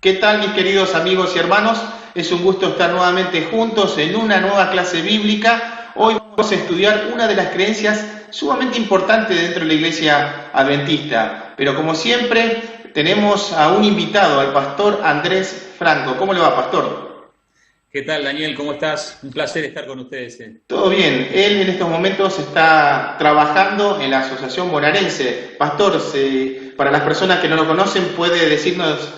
¿Qué tal, mis queridos amigos y hermanos? Es un gusto estar nuevamente juntos en una nueva clase bíblica. Hoy vamos a estudiar una de las creencias sumamente importantes dentro de la iglesia adventista. Pero como siempre, tenemos a un invitado, al pastor Andrés Franco. ¿Cómo le va, pastor? ¿Qué tal, Daniel? ¿Cómo estás? Un placer estar con ustedes. Todo bien. Él en estos momentos está trabajando en la Asociación Bonaerense. Pastor, para las personas que no lo conocen, ¿puede decirnos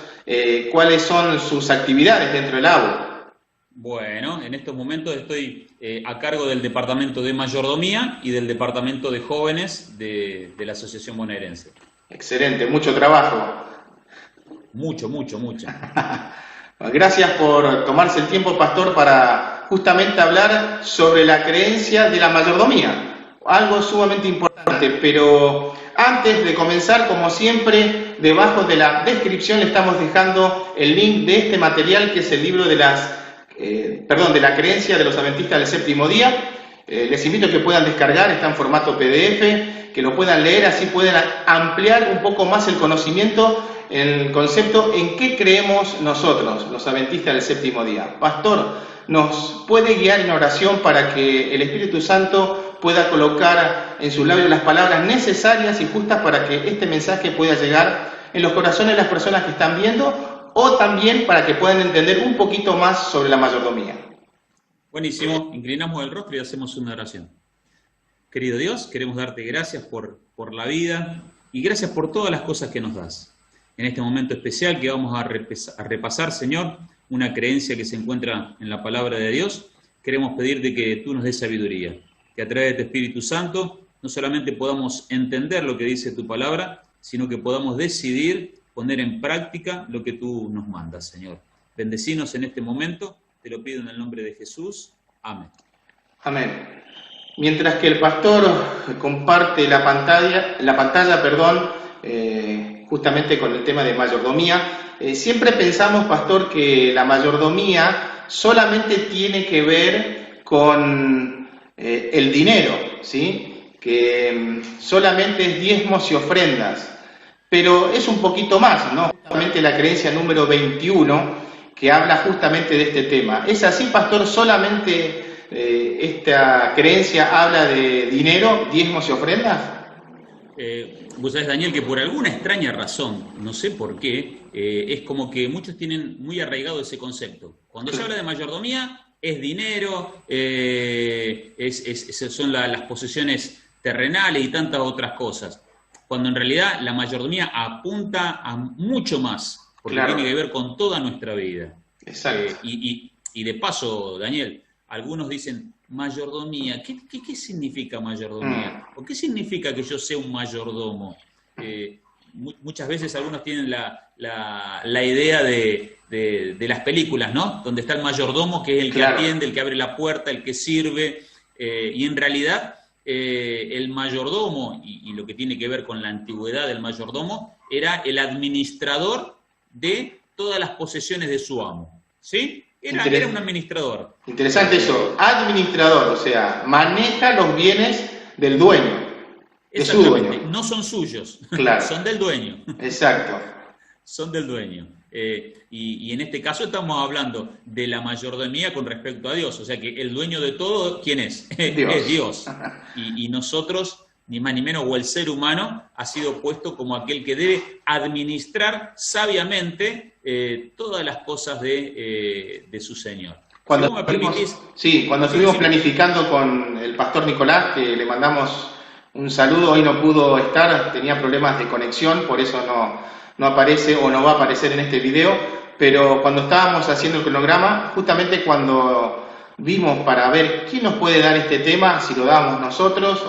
cuáles son sus actividades dentro del ABO? Bueno, en estos momentos estoy a cargo del departamento de mayordomía y del departamento de jóvenes de la Asociación Bonaerense. Excelente, mucho trabajo. Mucho, mucho, mucho. Gracias por tomarse el tiempo, pastor, para justamente hablar sobre la creencia de la mayordomía. Algo sumamente importante, pero antes de comenzar, como siempre, debajo de la descripción le estamos dejando el link de este material que es el libro de de la creencia de los adventistas del séptimo día. Les invito a que puedan descargar, está en formato PDF, que lo puedan leer, así pueden ampliar un poco más el conocimiento, el concepto en qué creemos nosotros, los adventistas del séptimo día. Pastor, ¿nos puede guiar en oración para que el Espíritu Santo pueda colocar en sus labios las palabras necesarias y justas para que este mensaje pueda llegar en los corazones de las personas que están viendo, o también para que puedan entender un poquito más sobre la mayordomía? Buenísimo, inclinamos el rostro y hacemos una oración. Querido Dios, queremos darte gracias por la vida y gracias por todas las cosas que nos das. En este momento especial que vamos a repasar, Señor, una creencia que se encuentra en la palabra de Dios, queremos pedirte que tú nos des sabiduría, que a través de tu Espíritu Santo no solamente podamos entender lo que dice tu palabra, sino que podamos decidir poner en práctica lo que tú nos mandas, Señor. Bendecinos en este momento, te lo pido en el nombre de Jesús. Amén. Amén. Mientras que el pastor comparte la pantalla, justamente con el tema de mayordomía, siempre pensamos, pastor, que la mayordomía solamente tiene que ver con el dinero, ¿sí? Que solamente es diezmos y ofrendas, pero es un poquito más, ¿no? Justamente la creencia número 21 que habla justamente de este tema. ¿Es así, pastor? ¿Solamente esta creencia habla de dinero, diezmos y ofrendas? Vos sabés, Daniel, que por alguna extraña razón, no sé por qué, es como que muchos tienen muy arraigado ese concepto. Cuando se habla de mayordomía, es dinero, son las posesiones terrenales y tantas otras cosas. Cuando en realidad la mayordomía apunta a mucho más, porque Claro. tiene que ver con toda nuestra vida. Exacto. Y de paso, Daniel, algunos dicen mayordomía. ¿Qué significa mayordomía? ¿O qué significa que yo sea un mayordomo? Muchas veces algunos tienen la idea de las películas, ¿no? Donde está el mayordomo, que es el que Claro. atiende, el que abre la puerta, el que sirve, y en realidad el mayordomo, y lo que tiene que ver con la antigüedad del mayordomo, era el administrador de todas las posesiones de su amo, ¿sí? Era un administrador. Interesante eso, administrador, o sea, maneja los bienes del dueño, de su Exactamente, dueño. no son suyos, Claro. son del dueño. Exacto. Son del dueño. Y en este caso estamos hablando de la mayordomía con respecto a Dios. O sea que el dueño de todo, ¿quién es? Dios. Es Dios. Y nosotros, ni más ni menos, o el ser humano, ha sido puesto como aquel que debe administrar sabiamente todas las cosas de su Señor. Cuando Si vos me permitís... estuvimos planificando con el pastor Nicolás, que le mandamos un saludo, hoy no pudo estar, tenía problemas de conexión, por eso no aparece o no va a aparecer en este video, pero cuando estábamos haciendo el cronograma, justamente cuando vimos para ver quién nos puede dar este tema, si lo damos nosotros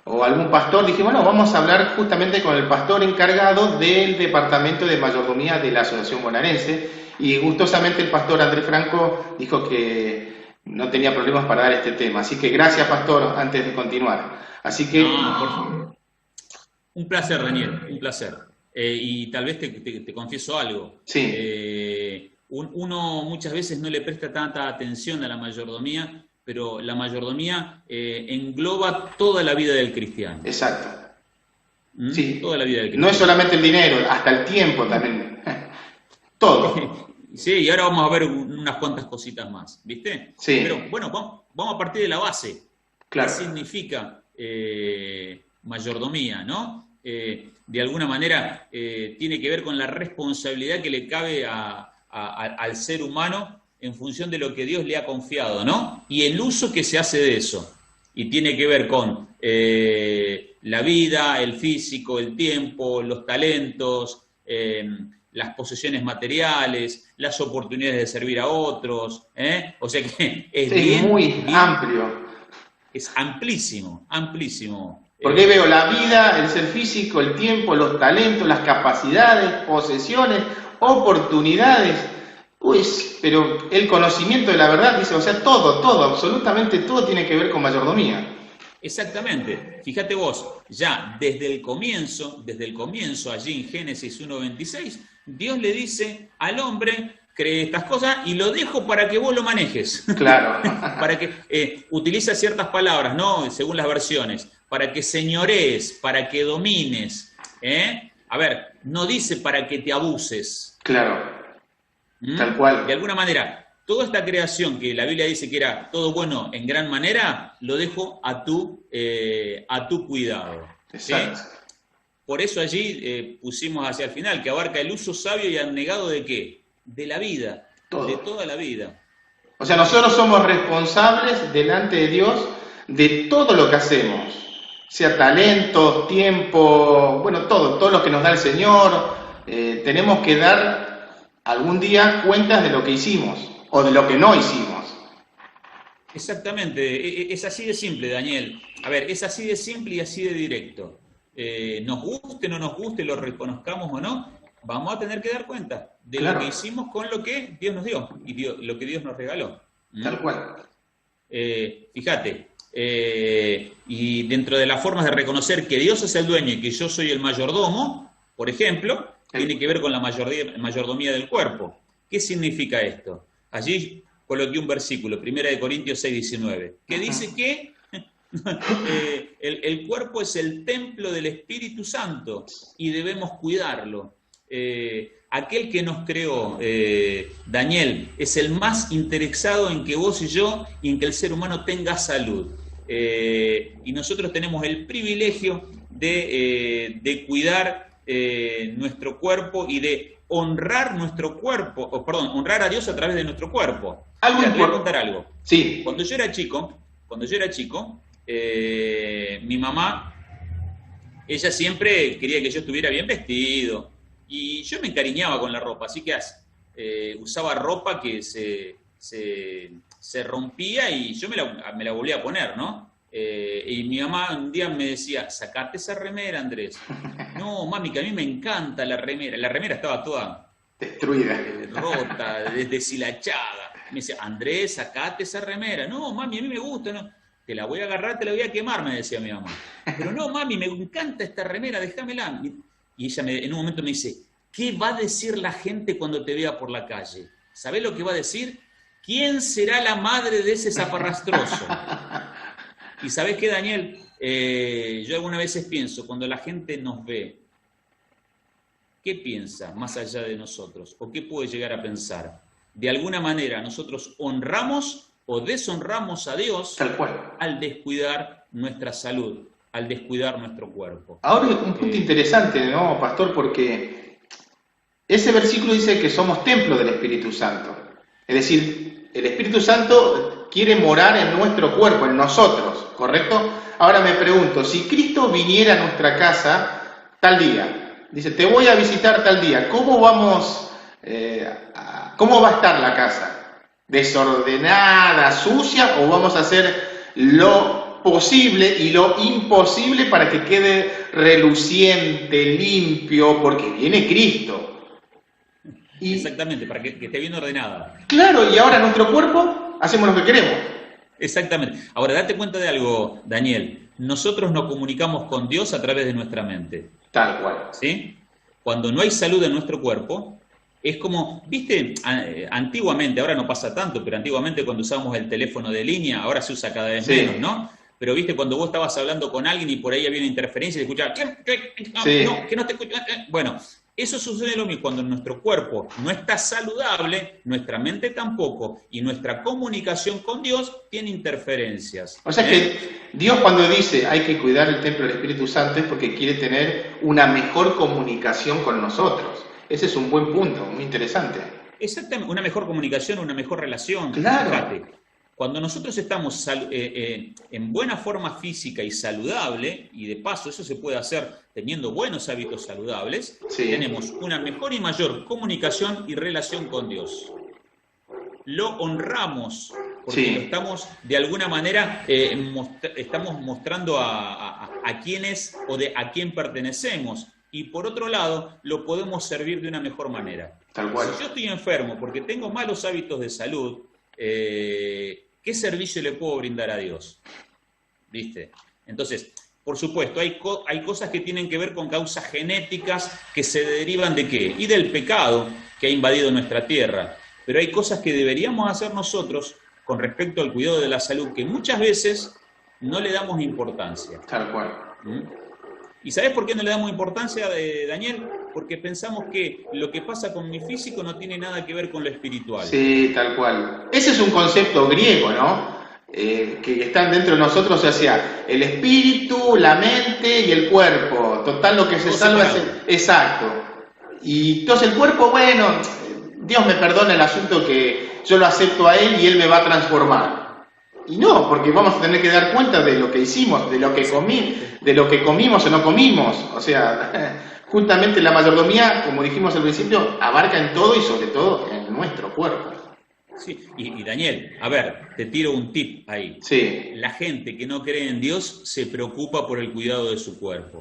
o algún pastor, dijimos, bueno, vamos a hablar justamente con el pastor encargado del departamento de mayordomía de la Asociación Bonaerense, y gustosamente el pastor Andrés Franco dijo que no tenía problemas para dar este tema. Así que gracias, pastor, antes de continuar. Así que... No, por favor. Un placer, Daniel, un placer. Y tal vez te confieso algo. Sí. Uno muchas veces no le presta tanta atención a la mayordomía, pero la mayordomía engloba toda la vida del cristiano. Exacto. ¿Mm? Sí. Toda la vida del cristiano. No es solamente el dinero, hasta el tiempo también. Todo. Sí, y ahora vamos a ver unas cuantas cositas más, ¿viste? Sí. Pero bueno, vamos a partir de la base. Claro. ¿Qué significa mayordomía, no? De alguna manera tiene que ver con la responsabilidad que le cabe al ser humano en función de lo que Dios le ha confiado, ¿no? Y el uso que se hace de eso. Y tiene que ver con la vida, el físico, el tiempo, los talentos, las posesiones materiales, las oportunidades de servir a otros, O sea que es Sí, muy amplio. Es amplísimo, amplísimo. Porque veo la vida, el ser físico, el tiempo, los talentos, las capacidades, posesiones, oportunidades. Uy, pero el conocimiento de la verdad, dice, o sea, todo, absolutamente todo tiene que ver con mayordomía. Exactamente. Fíjate vos, ya desde el comienzo, allí en Génesis 1:26, Dios le dice al hombre, cree estas cosas y lo dejo para que vos lo manejes. Claro. Para que utiliza ciertas palabras, ¿no? Según las versiones. Para que señorees, para que domines. A ver, no dice para que te abuses. Claro. Tal cual. De alguna manera, toda esta creación que la Biblia dice que era todo bueno en gran manera, lo dejo a tu cuidado. Exacto. Por eso allí pusimos hacia el final, que abarca el uso sabio y abnegado de ¿qué? De la vida, Todo. de toda la vida. O sea, nosotros somos responsables delante de Dios de todo lo que hacemos. Sea talento, tiempo, bueno, todo lo que nos da el Señor. Tenemos que dar algún día cuentas de lo que hicimos o de lo que no hicimos. Exactamente, es así de simple, Daniel. A ver, es así de simple y así de directo. Nos guste o no nos guste, lo reconozcamos o no, vamos a tener que dar cuenta de Claro. lo que hicimos con lo que Dios nos dio y lo que Dios nos regaló. Tal cual. Fíjate, y dentro de las formas de reconocer que Dios es el dueño y que yo soy el mayordomo, por ejemplo, tiene que ver con la mayordomía del cuerpo. ¿Qué significa esto? Allí coloqué un versículo, 1 Corintios 6:19, que dice que el cuerpo es el templo del Espíritu Santo y debemos cuidarlo. Aquel que nos creó, Daniel, es el más interesado en que vos y yo y en que el ser humano tenga salud. Y nosotros tenemos el privilegio de cuidar nuestro cuerpo y de honrar nuestro cuerpo, honrar a Dios a través de nuestro cuerpo. Te voy a contar algo. Sí. Cuando yo era chico, mi mamá, ella siempre quería que yo estuviera bien vestido y yo me encariñaba con la ropa, así que usaba ropa que se rompía y yo me la volvía a poner, ¿no? Y mi mamá un día me decía, sacate esa remera, Andrés. No, mami, que a mí me encanta la remera. La remera estaba toda destruida, rota, deshilachada. Me decía, Andrés, sacate esa remera. No, mami, a mí me gusta, no. Te la voy a agarrar, te la voy a quemar, me decía mi mamá. Pero no, mami, me encanta esta remera, déjamela. Y ella en un momento me dice, ¿qué va a decir la gente cuando te vea por la calle? ¿Sabés lo que va a decir? ¿Quién será la madre de ese zaparrastroso? Y ¿sabés qué, Daniel? Yo algunas veces pienso, cuando la gente nos ve, ¿qué piensa más allá de nosotros? ¿O qué puede llegar a pensar? De alguna manera, nosotros honramos o deshonramos a Dios tal cual, al descuidar nuestra salud, al descuidar nuestro cuerpo. Ahora un punto interesante, ¿no, pastor? Porque ese versículo dice que somos templo del Espíritu Santo. Es decir, el Espíritu Santo quiere morar en nuestro cuerpo, en nosotros, ¿correcto? Ahora me pregunto, si Cristo viniera a nuestra casa tal día, dice, te voy a visitar tal día, ¿cómo vamos, cómo va a estar la casa? ¿Desordenada, sucia, o vamos a hacer lo posible y lo imposible para que quede reluciente, limpio, porque viene Cristo? Y, exactamente, para que esté bien ordenada. Claro, y ahora nuestro cuerpo hacemos lo que queremos. Exactamente. Ahora, date cuenta de algo, Daniel. Nosotros nos comunicamos con Dios a través de nuestra mente. Tal cual. ¿Sí? Cuando no hay salud en nuestro cuerpo, es como, viste, antiguamente, ahora no pasa tanto, pero antiguamente cuando usábamos el teléfono de línea, ahora se usa cada vez menos, ¿no? Pero viste, cuando vos estabas hablando con alguien y por ahí había una interferencia y escuchabas, sí. no, que no te escucho. Bueno, Eso sucede lo mismo cuando nuestro cuerpo no está saludable, nuestra mente tampoco, y nuestra comunicación con Dios tiene interferencias. O sea que Dios cuando dice hay que cuidar el templo del Espíritu Santo es porque quiere tener una mejor comunicación con nosotros. Ese es un buen punto, muy interesante. Exactamente, una mejor comunicación, una mejor relación. Claro. Fíjate, cuando nosotros estamos en buena forma física y saludable, y de paso eso se puede hacer teniendo buenos hábitos saludables, Sí. tenemos una mejor y mayor comunicación y relación con Dios. Lo honramos, porque Sí. lo estamos, de alguna manera, estamos mostrando a quiénes o a quién pertenecemos. Y por otro lado, lo podemos servir de una mejor manera. Tal cual. Si yo estoy enfermo porque tengo malos hábitos de salud, ¿qué servicio le puedo brindar a Dios? ¿Viste? Entonces, por supuesto, hay cosas que tienen que ver con causas genéticas que se derivan ¿de qué? Y del pecado que ha invadido nuestra tierra. Pero hay cosas que deberíamos hacer nosotros con respecto al cuidado de la salud que muchas veces no le damos importancia. Tal cual. ¿Mm? ¿Y sabés por qué no le damos importancia, Daniel? Porque pensamos que lo que pasa con mi físico no tiene nada que ver con lo espiritual. Sí, tal cual. Ese es un concepto griego, ¿no? Que están dentro de nosotros, o sea, el espíritu, la mente y el cuerpo. Total, lo que se Todo salva es separado. exacto. Y entonces el cuerpo, bueno, Dios me perdona el asunto que yo lo acepto a Él y Él me va a transformar. Y no, porque vamos a tener que dar cuenta de lo que hicimos, de lo que comimos o no comimos. O sea, justamente la mayordomía, como dijimos al principio, abarca en todo y sobre todo en nuestro cuerpo. Sí, y Daniel, a ver, te tiro un tip ahí. Sí, La gente que no cree en Dios se preocupa por el cuidado de su cuerpo.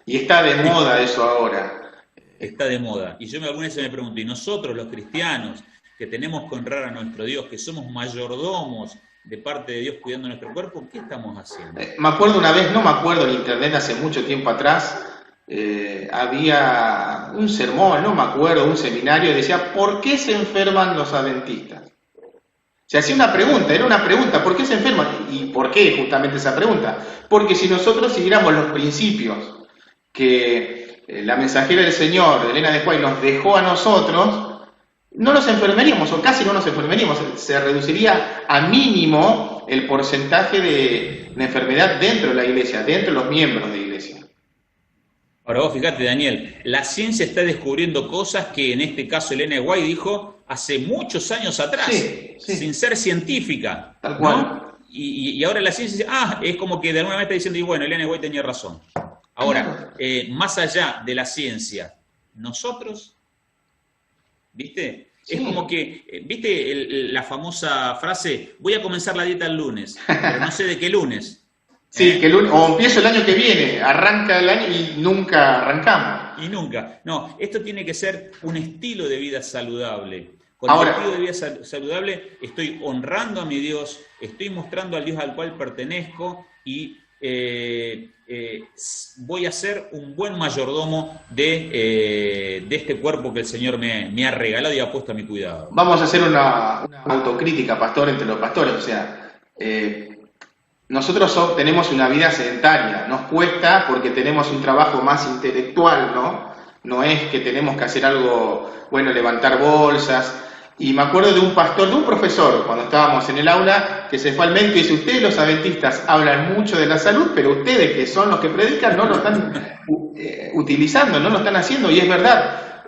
y está de moda eso ahora. Está de moda. Y yo alguna vez me pregunto, ¿y nosotros los cristianos que tenemos que honrar a nuestro Dios, que somos mayordomos de parte de Dios cuidando nuestro cuerpo, qué estamos haciendo? Me acuerdo una vez, no me acuerdo en internet, hace mucho tiempo atrás, había un sermón, no me acuerdo, un seminario, decía, ¿por qué se enferman los adventistas? Se hacía una pregunta, era una pregunta, ¿por qué se enferman? ¿Y por qué justamente esa pregunta? Porque si nosotros siguiéramos los principios que la mensajera del Señor, Elena de White, nos dejó a nosotros, no nos enfermaríamos, o casi no nos enfermaríamos, se reduciría a mínimo el porcentaje de enfermedad dentro de la iglesia, dentro de los miembros de la iglesia. Ahora vos fíjate, Daniel, la ciencia está descubriendo cosas que en este caso Elena de White dijo hace muchos años atrás, Sí. sin ser científica. Tal cual. ¿no? Y ahora la ciencia dice, es como que de alguna manera está diciendo, y bueno, Elena de White tenía razón. Ahora, más allá de la ciencia, nosotros, ¿viste? Sí. Es como que, ¿viste la famosa frase, voy a comenzar la dieta el lunes, pero no sé de qué lunes? Sí, que o empiezo el año que viene, arranca el año y nunca arrancamos. Y nunca. No, esto tiene que ser un estilo de vida saludable. Con Ahora, el estilo de vida saludable estoy honrando a mi Dios, estoy mostrando al Dios al cual pertenezco y voy a ser un buen mayordomo de este cuerpo que el Señor me ha regalado y ha puesto a mi cuidado. vamos a hacer una autocrítica, pastor, entre los pastores. O sea, nosotros tenemos una vida sedentaria, nos cuesta porque tenemos un trabajo más intelectual, ¿no? No es que tenemos que hacer algo, bueno, levantar bolsas. Y me acuerdo de un pastor, de un profesor, cuando estábamos en el aula, que se fue al médico y dice, ustedes los adventistas hablan mucho de la salud, pero ustedes que son los que predican no lo están utilizando, no lo están haciendo, y es verdad.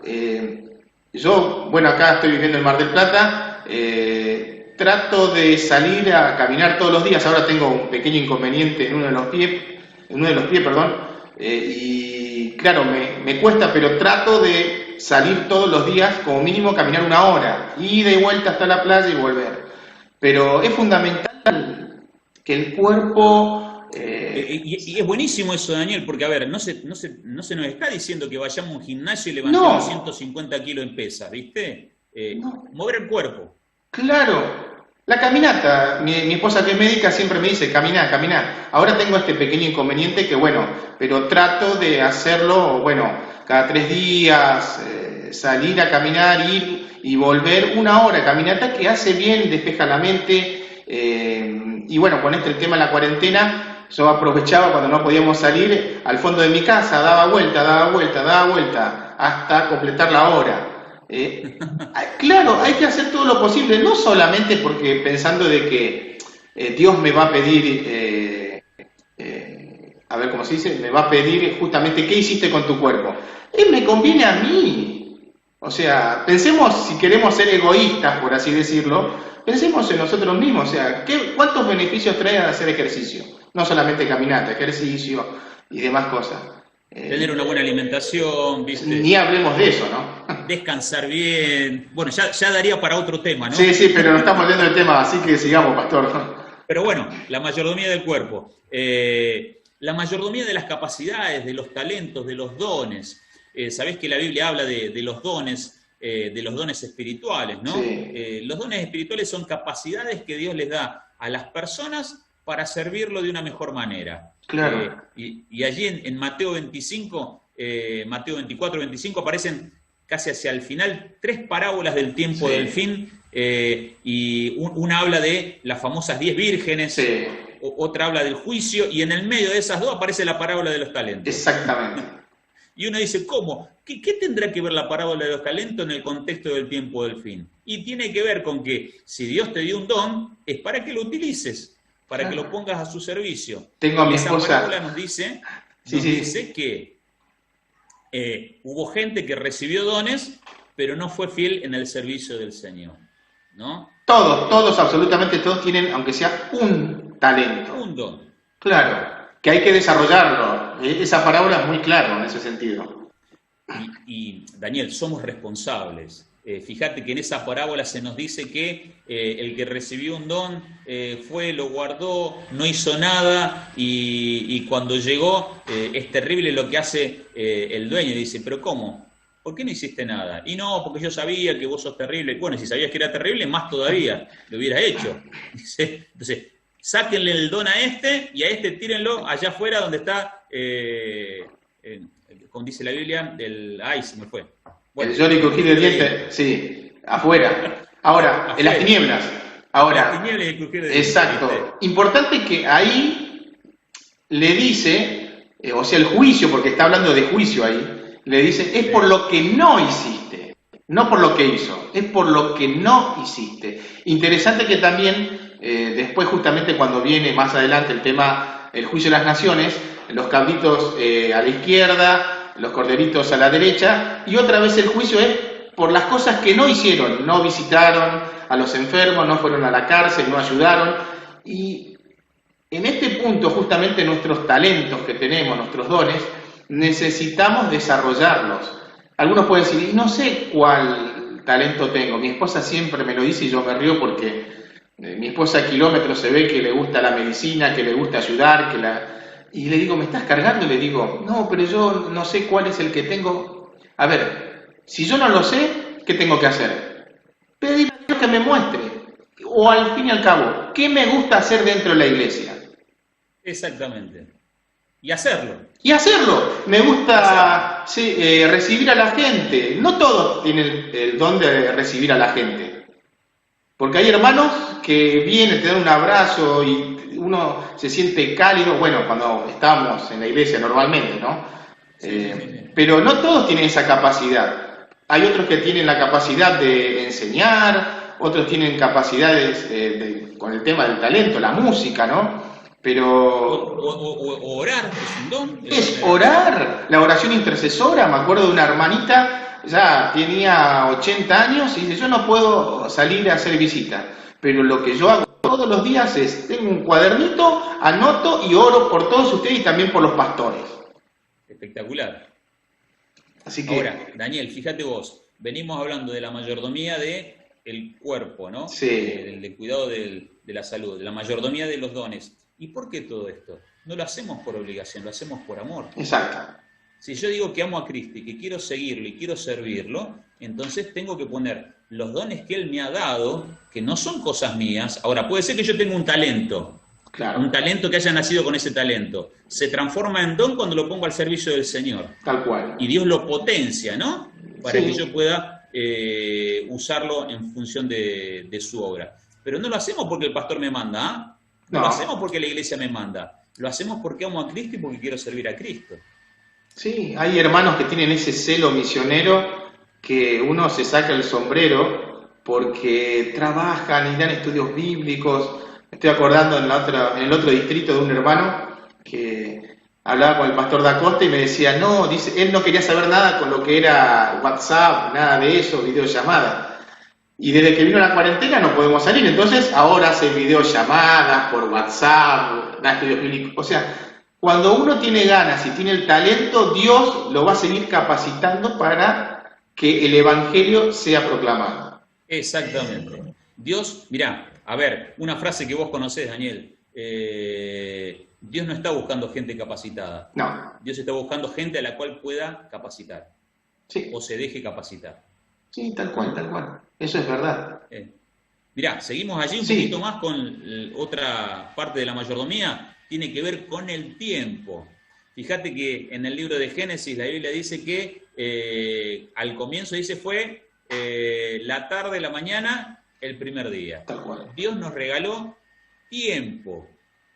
Yo, bueno, acá estoy viviendo en Mar del Plata, trato de salir a caminar todos los días, ahora tengo un pequeño inconveniente en uno de los pies, y claro, me cuesta, pero trato de salir todos los días, como mínimo caminar 1 hora, y de vuelta hasta la playa y volver. Pero es fundamental que el cuerpo... Y es buenísimo eso, Daniel, porque a ver, no se nos está diciendo que vayamos a un gimnasio y levantemos 150 kilos en pesas, ¿viste? Mover el cuerpo. Claro. La caminata, mi esposa que es médica siempre me dice, caminá. Ahora tengo este pequeño inconveniente que bueno, pero trato de hacerlo, bueno, cada 3 días, salir a caminar, ir y volver 1 hora. Caminata que hace bien, despeja la mente, y bueno, con el tema de la cuarentena, yo aprovechaba cuando no podíamos salir, al fondo de mi casa, daba vuelta, hasta completar la hora. Claro, hay que hacer todo lo posible, no solamente porque pensando de que Dios me va a pedir, a ver cómo se dice, me va a pedir justamente qué hiciste con tu cuerpo. Me conviene a mí. O sea, pensemos, si queremos ser egoístas, por así decirlo, pensemos en nosotros mismos. O sea, ¿cuántos beneficios trae hacer ejercicio? No solamente caminata, ejercicio y demás cosas. Tener una buena alimentación, ¿viste? Ni hablemos de eso, ¿no? Descansar bien. Bueno, ya daría para otro tema, ¿no? Sí, pero no estamos yendo del tema, así que sigamos, pastor. Pero bueno, la mayordomía del cuerpo. La mayordomía de las capacidades, de los talentos, de los dones. Sabés que la Biblia habla de los dones espirituales, ¿no? Sí. Los dones espirituales son capacidades que Dios les da a las personas para servirlo de una mejor manera. Claro. Y allí en Mateo 25, Mateo 24, 25 aparecen casi hacia el final 3 parábolas del tiempo del fin, y una habla de las famosas 10 vírgenes, otra habla del juicio, y en el medio de esas dos aparece la parábola de los talentos. Exactamente. Y uno dice, ¿cómo? ¿Qué tendrá que ver la parábola de los talentos en el contexto del tiempo del fin? Y tiene que ver con que si Dios te dio un don, es para que lo utilices, para que lo pongas a su servicio. Tengo a mi Esa esposa. parábola nos dice que hubo gente que recibió dones, pero no fue fiel en el servicio del Señor, ¿no? Todos, absolutamente todos tienen, aunque sea un talento. Un don. Claro, que hay que desarrollarlo. Esa parábola es muy clara en ese sentido. Y Daniel, somos responsables. Fíjate que en esa parábola se nos dice que el que recibió un don fue, lo guardó, no hizo nada, y cuando llegó es terrible lo que hace el dueño. Dice, ¿pero cómo? ¿Por qué no hiciste nada? Y no, porque yo sabía que vos sos terrible. Bueno, si sabías que era terrible, más todavía lo hubieras hecho. Dice, entonces, sáquenle el don a este y a este tírenlo allá afuera donde está, como dice la Biblia, ay, se me fue. Bueno, el lloro y crujir de dientes, sí, afuera. Ahora, en las tinieblas. Ahora, las tinieblas y el crujir de dientes. exacto. ¿Viste? Importante que ahí le dice, o sea, el juicio, porque está hablando de juicio ahí, le dice, es por lo que no hiciste, no por lo que hizo, es por lo que no hiciste. Interesante que también, después justamente cuando viene más adelante el tema, el juicio de las naciones, los cabritos a la izquierda, los corderitos a la derecha, y otra vez el juicio es por las cosas que no hicieron, no visitaron a los enfermos, no fueron a la cárcel, no ayudaron, y en este punto justamente nuestros talentos que tenemos, nuestros dones, necesitamos desarrollarlos. Algunos pueden decir, no sé cuál talento tengo, mi esposa siempre me lo dice y yo me río porque mi esposa a kilómetros se ve que le gusta la medicina, que le gusta ayudar, y le digo, ¿me estás cargando? Y le digo, no, pero yo no sé cuál es el que tengo. A ver, si yo no lo sé, ¿qué tengo que hacer? Pedirle a Dios que me muestre. O al fin y al cabo, ¿qué me gusta hacer dentro de la iglesia? Exactamente. Y hacerlo. Y hacerlo. Me gusta recibir a la gente. No todos tienen el don de recibir a la gente. Porque hay hermanos que vienen, te dan un abrazo y uno se siente cálido. Bueno, cuando estamos en la iglesia normalmente, ¿no? Pero no todos tienen esa capacidad. Hay otros que tienen la capacidad de enseñar, otros tienen capacidades con el tema del talento, la música, ¿no? Pero o orar es un don. Es orar, la oración intercesora. Me acuerdo de una hermanita, ya tenía 80 años y dice, yo no puedo salir a hacer visita, pero lo que yo hago todos los días es, tengo un cuadernito, anoto y oro por todos ustedes y también por los pastores. Espectacular. Así que, ahora, Daniel, fíjate vos, venimos hablando de la mayordomía del cuerpo, ¿no? Sí. Del cuidado de la salud, de la mayordomía de los dones. ¿Y por qué todo esto? No lo hacemos por obligación, lo hacemos por amor. Exacto. Si yo digo que amo a Cristo y que quiero seguirlo y quiero servirlo, entonces tengo que poner los dones que Él me ha dado, que no son cosas mías. Ahora, puede ser que yo tenga un talento, Claro. un talento que haya nacido con ese talento. Se transforma en don cuando lo pongo al servicio del Señor. Tal cual. Y Dios lo potencia, ¿no? Para Sí. que yo pueda usarlo en función de su obra. Pero no lo hacemos porque el pastor me manda, ¿ah? No lo hacemos porque la iglesia me manda. Lo hacemos porque amo a Cristo y porque quiero servir a Cristo. Sí, hay hermanos que tienen ese celo misionero que uno se saca el sombrero porque trabajan y dan estudios bíblicos. Me estoy acordando en el otro distrito de un hermano que hablaba con el pastor Da Costa y me decía, no, dice, él no quería saber nada con lo que era WhatsApp, nada de eso, videollamadas. Y desde que vino la cuarentena no podemos salir, entonces ahora hace videollamadas por WhatsApp, da estudios bíblicos. O sea, cuando uno tiene ganas y tiene el talento, Dios lo va a seguir capacitando para que el Evangelio sea proclamado. Exactamente. Dios, mirá, a ver, una frase que vos conocés, Daniel. Dios no está buscando gente capacitada. No. Dios está buscando gente a la cual pueda capacitar. Sí. O se deje capacitar. Sí, tal cual, tal cual. Eso es verdad. Mirá, seguimos allí un poquito más con otra parte de la mayordomía. Tiene que ver con el tiempo. Fíjate que en el libro de Génesis la Biblia dice que al comienzo dice fue la tarde, la mañana, el primer día. Tal cual. Dios nos regaló tiempo.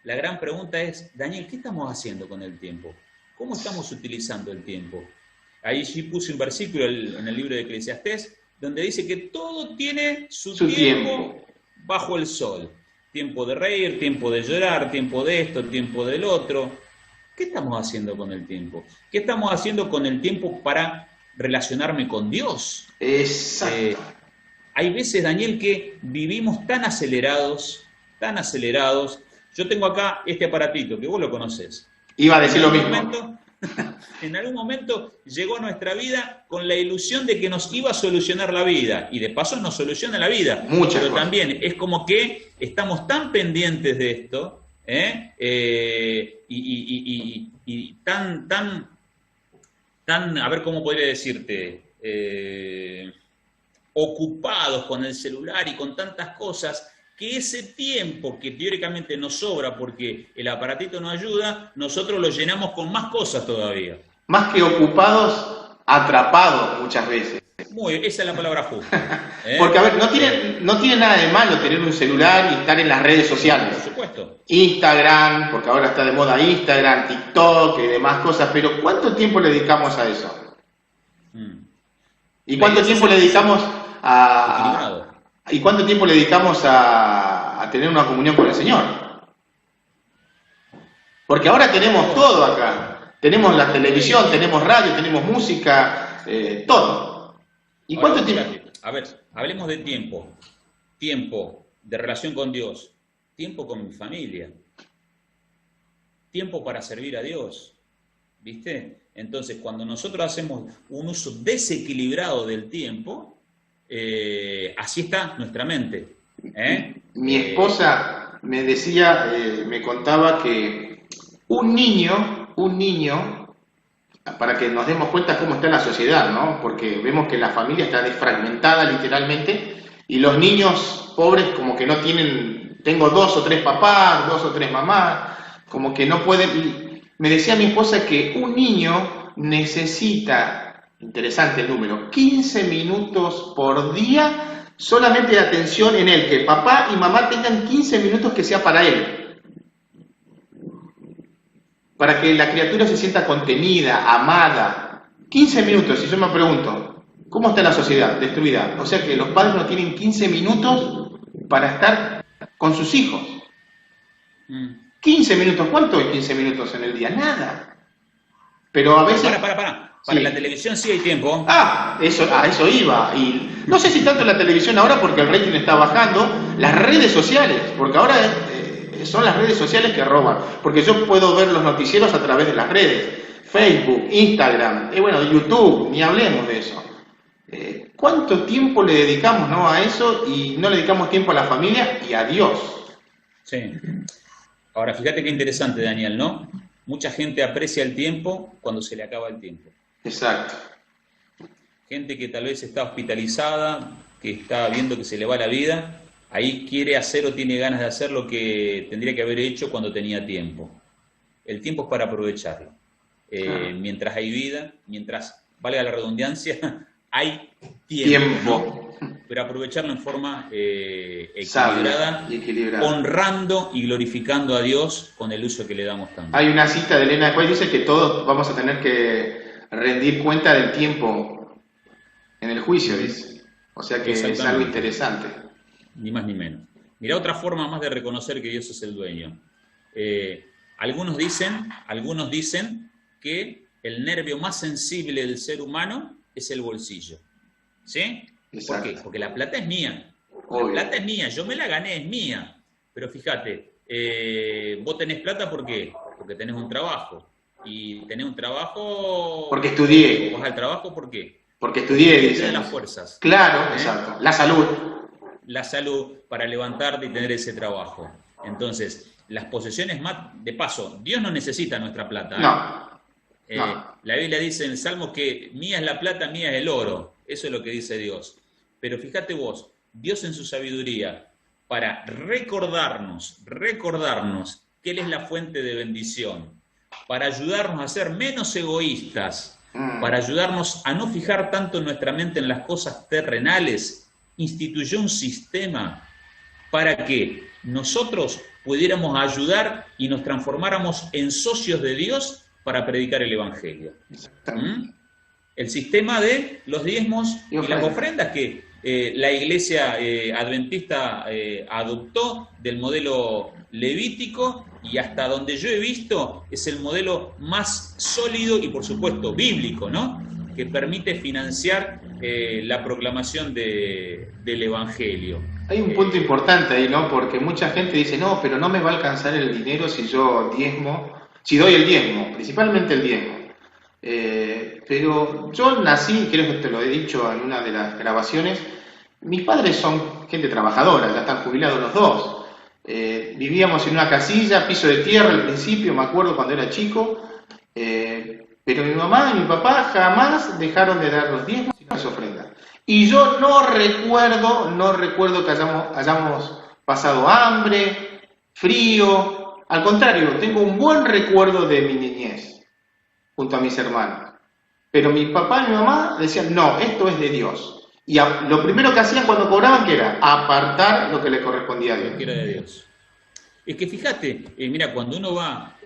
La gran pregunta es, Daniel, ¿qué estamos haciendo con el tiempo? ¿Cómo estamos utilizando el tiempo? Ahí sí puse un versículo en el libro de Eclesiastés, donde dice que todo tiene su tiempo bajo el sol. Tiempo de reír, tiempo de llorar, tiempo de esto, tiempo del otro. ¿Qué estamos haciendo con el tiempo? ¿Qué estamos haciendo con el tiempo para relacionarme con Dios? Exacto. Hay veces, Daniel, que vivimos tan acelerados. Yo tengo acá este aparatito, que vos lo conocés. Iba a decir lo mismo. En algún momento llegó a nuestra vida con la ilusión de que nos iba a solucionar la vida, y de paso nos soluciona la vida. Pero también es como que estamos tan pendientes de esto, y tan, a ver cómo podría decirte, ocupados con el celular y con tantas cosas, que ese tiempo que teóricamente nos sobra porque el aparatito nos ayuda, nosotros lo llenamos con más cosas todavía. Más que ocupados, atrapados muchas veces. Esa es la palabra justa. Porque, a ver, no tiene nada de malo tener un celular y estar en las redes sociales. Por supuesto. Instagram, porque ahora está de moda Instagram, TikTok y demás cosas, pero ¿cuánto tiempo le dedicamos a eso? ¿Y cuánto tiempo le dedicamos a tener una comunión con el Señor? Porque ahora tenemos todo acá. Tenemos la televisión, tenemos radio, tenemos música, todo. ¿Y ahora, cuánto tiempo? A ver, hablemos de tiempo. Tiempo de relación con Dios. Tiempo con mi familia. Tiempo para servir a Dios. ¿Viste? Entonces, cuando nosotros hacemos un uso desequilibrado del tiempo, así está nuestra mente. Mi esposa me decía, me contaba que un niño, para que nos demos cuenta cómo está la sociedad, ¿no? Porque vemos que la familia está desfragmentada literalmente, y los niños pobres como que no tienen, tengo 2 o 3 papás, 2 o 3 mamás, como que no pueden. Me decía mi esposa que un niño necesita, interesante el número, 15 minutos por día solamente de atención en él, que papá y mamá tengan 15 minutos que sea para él. Para que la criatura se sienta contenida, amada. 15 minutos, y yo me pregunto, ¿cómo está la sociedad? Destruida. O sea que los padres no tienen 15 minutos para estar con sus hijos. 15 minutos, ¿cuánto es 15 minutos en el día? Nada. Pero a veces... Para la televisión sí hay tiempo. A eso iba. Y no sé si tanto la televisión ahora porque el rating está bajando, las redes sociales, porque ahora son las redes sociales que roban. Porque yo puedo ver los noticieros a través de las redes. Facebook, Instagram, YouTube, ni hablemos de eso. ¿Cuánto tiempo le dedicamos, no, a eso y no le dedicamos tiempo a la familia y a Dios? Sí. Ahora, fíjate qué interesante, Daniel, ¿no? Mucha gente aprecia el tiempo cuando se le acaba el tiempo. Exacto. Gente que tal vez está hospitalizada, que está viendo que se le va la vida, ahí quiere hacer o tiene ganas de hacer lo que tendría que haber hecho cuando tenía tiempo. El tiempo es para aprovecharlo. Mientras hay vida, mientras, valga la redundancia, hay tiempo. pero aprovecharlo en forma Sabia equilibrada, y equilibrada. honrando y glorificando a Dios con el uso que le damos también. Hay una cita de Elena White, dice que todos vamos a tener que rendir cuenta del tiempo en el juicio, dice. O sea que es algo interesante. Ni más ni menos. Mirá otra forma más de reconocer que Dios es el dueño. Algunos dicen que el nervio más sensible del ser humano es el bolsillo. ¿Sí? ¿Por qué? Porque la plata es mía. Obvio. La plata es mía, yo me la gané, es mía. Pero fíjate, vos tenés plata ¿por qué? Porque tenés un trabajo. Y tenés un trabajo... Porque estudié. ¿Vas al trabajo por qué? Porque estudié, Porque dice. te da las fuerzas. Claro, exacto. La salud. La salud para levantarte y tener ese trabajo. Entonces, las posesiones más... De paso, Dios no necesita nuestra plata. No. La Biblia dice en el Salmo que mía es la plata, mía es el oro. Eso es lo que dice Dios. Pero fíjate vos, Dios en su sabiduría, para recordarnos que Él es la fuente de bendición, para ayudarnos a ser menos egoístas, para ayudarnos a no fijar tanto nuestra mente en las cosas terrenales, instituyó un sistema para que nosotros pudiéramos ayudar y nos transformáramos en socios de Dios para predicar el Evangelio. El sistema de los diezmos y las ofrendas que la Iglesia Adventista adoptó del modelo levítico, y hasta donde yo he visto es el modelo más sólido y por supuesto bíblico, ¿no? Que permite financiar la proclamación del Evangelio. Hay un punto importante ahí, ¿no? Porque mucha gente dice, no, pero no me va a alcanzar el dinero si yo si doy el diezmo, principalmente el diezmo. Pero yo nací, creo que te lo he dicho en una de las grabaciones, mis padres son gente trabajadora, ya están jubilados los dos. Vivíamos en una casilla, piso de tierra al principio, me acuerdo cuando era chico, pero mi mamá y mi papá jamás dejaron de dar los diezmos y las ofrendas. Y yo no recuerdo que hayamos pasado hambre, frío, al contrario, tengo un buen recuerdo de mi niñez, junto a mis hermanos. Pero mi papá y mi mamá decían, no, esto es de Dios. Y lo primero que hacían cuando cobraban, ¿qué era? Apartar lo que le correspondía a Dios. Lo que era de Dios. Es que fíjate, mira, cuando uno va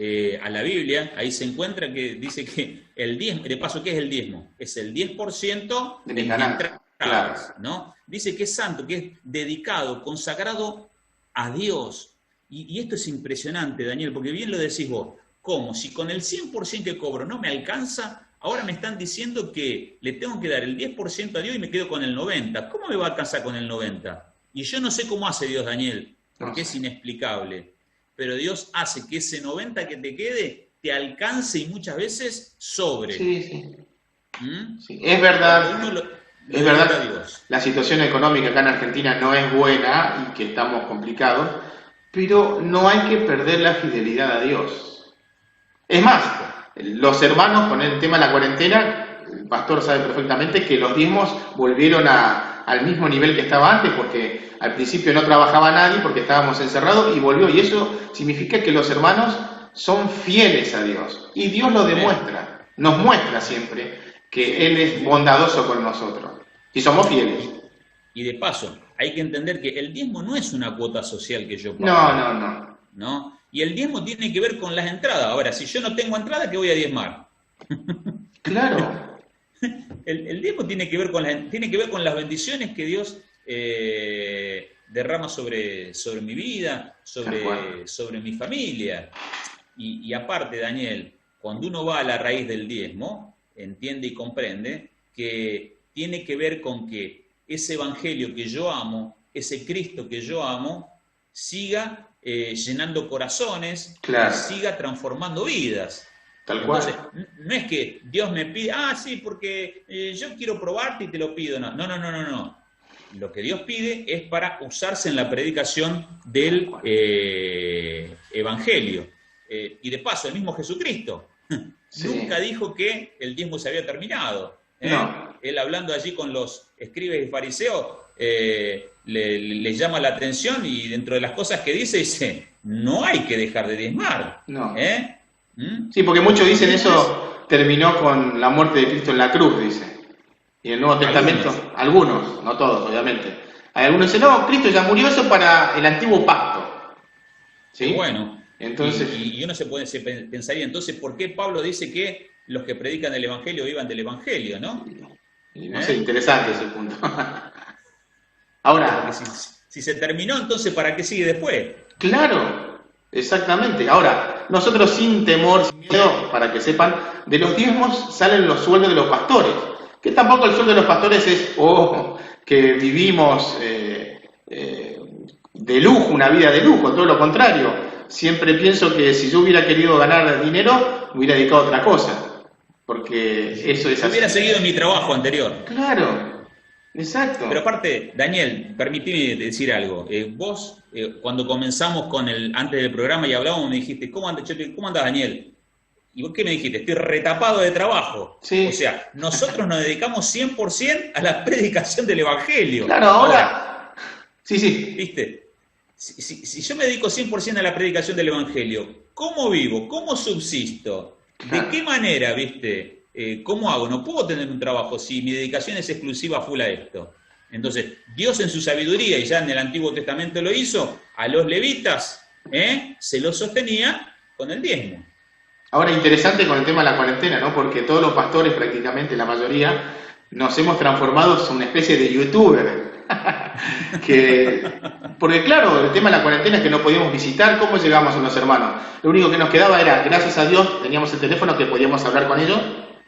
a la Biblia, ahí se encuentra que dice que el diezmo, de paso, ¿qué es el diezmo? Es el 10% de mis entradas, claro, ¿no? Dice que es santo, que es dedicado, consagrado a Dios. Y esto es impresionante, Daniel, porque bien lo decís vos. ¿Cómo? Si con el 100% que cobro no me alcanza, ahora me están diciendo que le tengo que dar el 10% a Dios y me quedo con el 90%. ¿Cómo me va a alcanzar con el 90%? Y yo no sé cómo hace Dios, Daniel, porque es inexplicable. Pero Dios hace que ese 90% que te quede te alcance y muchas veces sobre. Sí. Sí. Es verdad. Es verdad, la situación económica acá en Argentina no es buena y que estamos complicados, pero no hay que perder la fidelidad a Dios. Es más, los hermanos con el tema de la cuarentena, el pastor sabe perfectamente que los diezmos volvieron al mismo nivel que estaba antes, porque al principio no trabajaba nadie porque estábamos encerrados y volvió, y eso significa que los hermanos son fieles a Dios, y Dios lo demuestra, nos muestra siempre que Él es bondadoso con nosotros, y somos fieles. Y de paso, hay que entender que el diezmo no es una cuota social que yo pago. No. Y el diezmo tiene que ver con las entradas. Ahora, si yo no tengo entrada, ¿qué voy a diezmar? Claro. El diezmo tiene que ver con las bendiciones que Dios derrama sobre mi vida, sobre mi familia. Y aparte, Daniel, cuando uno va a la raíz del diezmo, entiende y comprende que tiene que ver con que ese evangelio que yo amo, ese Cristo que yo amo, siga llenando corazones, claro, siga transformando vidas. Tal cual. Entonces, no es que Dios me pide, sí, porque yo quiero probarte y te lo pido. No. Lo que Dios pide es para usarse en la predicación del Evangelio. Y de paso, el mismo Jesucristo nunca dijo que el diezmo se había terminado. No. Él hablando allí con los escribas y fariseos, le llama la atención y dentro de las cosas que dice, no hay que dejar de diezmar. No. Sí, porque muchos dicen eso terminó con la muerte de Cristo en la cruz, dice. Y en el Nuevo Testamento, algunos, no todos, obviamente. Hay algunos que dicen, no, Cristo ya murió, eso para el antiguo pacto. ¿Sí? Bueno, entonces, y uno se pensaría, entonces, ¿por qué Pablo dice que los que predican el Evangelio vivan del Evangelio, no? y no sé, interesante ese punto. Ahora, si se terminó, entonces, ¿para qué sigue después? claro, exactamente. Ahora, nosotros sin temor, sin miedo, para que sepan, de los diezmos salen los sueldos de los pastores. Que tampoco el sueldo de los pastores es, que vivimos de lujo, una vida de lujo, todo lo contrario. Siempre pienso que si yo hubiera querido ganar dinero, me hubiera dedicado a otra cosa. Porque eso es así. Hubiera seguido mi trabajo anterior. Claro, exacto. Pero aparte, Daniel, permitime decir algo. Vos, cuando comenzamos antes del programa y hablábamos, me dijiste, ¿cómo andas, Daniel? ¿Y vos qué me dijiste? Estoy retapado de trabajo. Sí. O sea, nosotros nos dedicamos 100% a la predicación del Evangelio. Claro, ahora sí. ¿Viste? Si yo me dedico 100% a la predicación del Evangelio, ¿cómo vivo? ¿Cómo subsisto? Claro. ¿De qué manera, viste? ¿Cómo hago? No puedo tener un trabajo si mi dedicación es exclusiva full a esto. Entonces, Dios en su sabiduría, y ya en el Antiguo Testamento lo hizo, a los levitas se los sostenía con el diezmo. Ahora, interesante con el tema de la cuarentena, ¿no? Porque todos los pastores, prácticamente la mayoría, nos hemos transformado en una especie de youtuber. Porque claro, el tema de la cuarentena es que no podíamos visitar. ¿Cómo llegamos a los hermanos? Lo único que nos quedaba era, gracias a Dios, teníamos el teléfono que podíamos hablar con ellos,